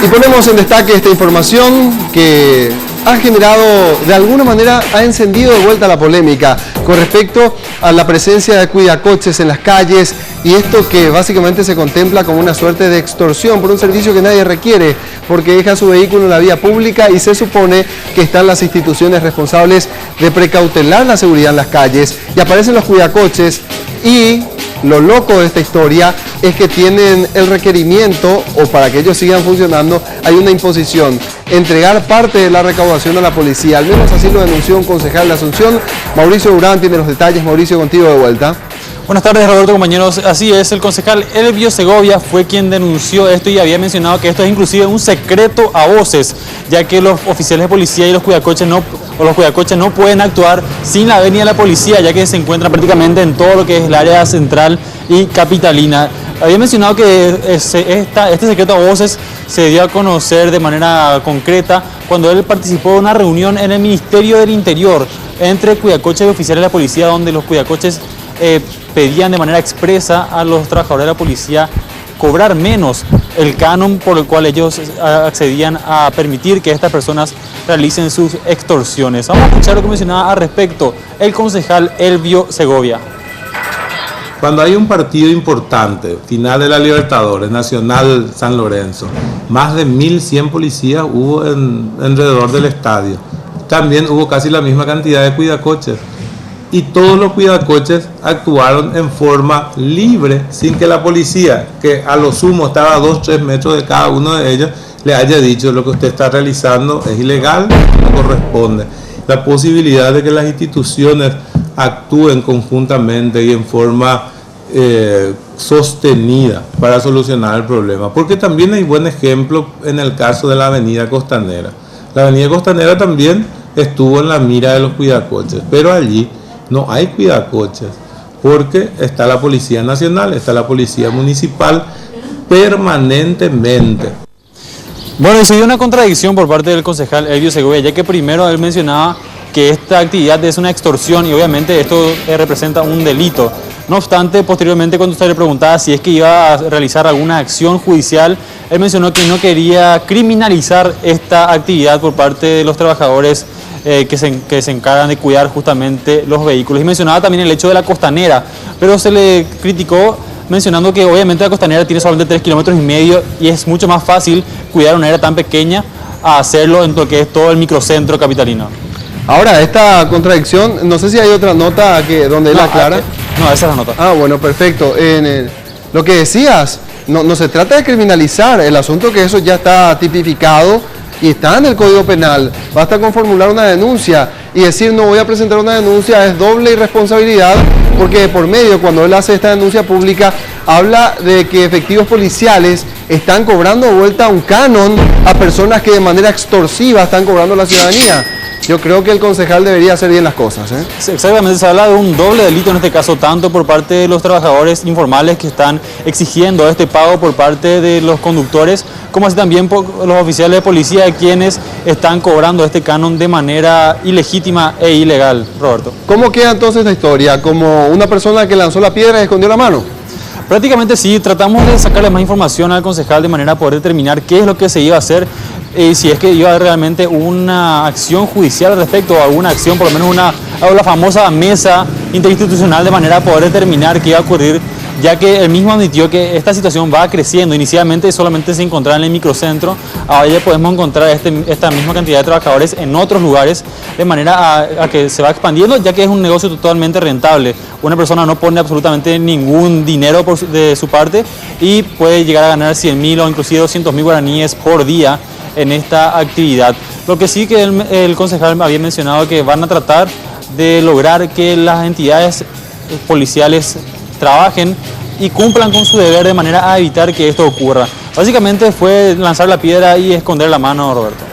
Y ponemos en destaque esta información que ha generado, de alguna manera, ha encendido de vuelta la polémica con respecto a la presencia de cuidacoches en las calles y esto que básicamente se contempla como una suerte de extorsión por un servicio que nadie requiere porque deja su vehículo en la vía pública y se supone que están las instituciones responsables de precautelar la seguridad en las calles y aparecen los cuidacoches y lo loco de esta historia es que tienen el requerimiento, o para que ellos sigan funcionando, hay una imposición, entregar parte de la recaudación a la policía. Al menos así lo denunció un concejal de Asunción. Mauricio Durán tiene los detalles. Mauricio, contigo de vuelta. Buenas tardes, Roberto, compañeros. Así es, el concejal Elvio Segovia fue quien denunció esto y había mencionado que esto es inclusive un secreto a voces, ya que los oficiales de policía y los cuidacoches no pueden actuar sin la venia de la policía, ya que se encuentran prácticamente en todo lo que es el área central y capitalina. Había mencionado que este secreto a voces se dio a conocer de manera concreta cuando él participó de una reunión en el Ministerio del Interior entre cuidacoches y oficiales de la policía, donde los cuidacoches pedían de manera expresa a los trabajadores de la policía cobrar menos el canon por el cual ellos accedían a permitir que estas personas realicen sus extorsiones. Vamos a escuchar lo que mencionaba al respecto el concejal Elvio Segovia. Cuando hay un partido importante, final de la Libertadores, Nacional San Lorenzo, más de 1.100 policías hubo alrededor del estadio. También hubo casi la misma cantidad de cuidacoches. Y todos los cuidacoches actuaron en forma libre, sin que la policía, que a lo sumo estaba a 2-3 metros de cada uno de ellos, le haya dicho: lo que usted está realizando es ilegal, no corresponde. La posibilidad de que las instituciones actúen conjuntamente y en forma sostenida para solucionar el problema. Porque también hay buen ejemplo en el caso de la Avenida Costanera. La Avenida Costanera también estuvo en la mira de los cuidacoches, pero allí no hay cuidacoches, porque está la Policía Nacional, está la Policía Municipal permanentemente. Bueno, y se dio una contradicción por parte del concejal Elvio Segovia, ya que primero él mencionaba que esta actividad es una extorsión y obviamente esto representa un delito. No obstante, posteriormente cuando usted le preguntaba si es que iba a realizar alguna acción judicial, él mencionó que no quería criminalizar esta actividad por parte de los trabajadores que se encargan de cuidar justamente los vehículos. Y mencionaba también el hecho de la Costanera, pero se le criticó mencionando que obviamente la Costanera tiene solamente 3,5 kilómetros y es mucho más fácil cuidar una área tan pequeña a hacerlo en lo que es todo el microcentro capitalino. Ahora, esta contradicción, no sé si hay otra nota donde él aclara. No, esa es la nota. Ah, bueno, perfecto. Lo que decías, no se trata de criminalizar el asunto, que eso ya está tipificado y está en el Código Penal. Basta con formular una denuncia y decir no voy a presentar una denuncia, es doble irresponsabilidad, porque por medio, cuando él hace esta denuncia pública, habla de que efectivos policiales están cobrando de vuelta un canon a personas que de manera extorsiva están cobrando a la ciudadanía. Yo creo que el concejal debería hacer bien las cosas, ¿eh? Exactamente, se habla de un doble delito en este caso, tanto por parte de los trabajadores informales que están exigiendo este pago por parte de los conductores, como así también por los oficiales de policía, quienes están cobrando este canon de manera ilegítima e ilegal. Roberto. ¿Cómo queda entonces la historia? ¿Como una persona que lanzó la piedra y escondió la mano? Prácticamente sí, tratamos de sacarle más información al concejal de manera a poder determinar qué es lo que se iba a hacer, si es que iba a haber realmente una acción judicial al respecto, o alguna acción, por lo menos la famosa mesa interinstitucional, de manera a poder determinar qué iba a ocurrir, ya que él mismo admitió que esta situación va creciendo. Inicialmente solamente se encontraba en el microcentro, ahora ya podemos encontrar esta misma cantidad de trabajadores en otros lugares, de manera a que se va expandiendo, ya que es un negocio totalmente rentable. Una persona no pone absolutamente ningún dinero de su parte y puede llegar a ganar 100.000 o inclusive 200.000 guaraníes por día en esta actividad. Lo que sí que el concejal había mencionado que van a tratar de lograr que las entidades policiales trabajen y cumplan con su deber de manera a evitar que esto ocurra. Básicamente fue lanzar la piedra y esconder la mano, Roberto.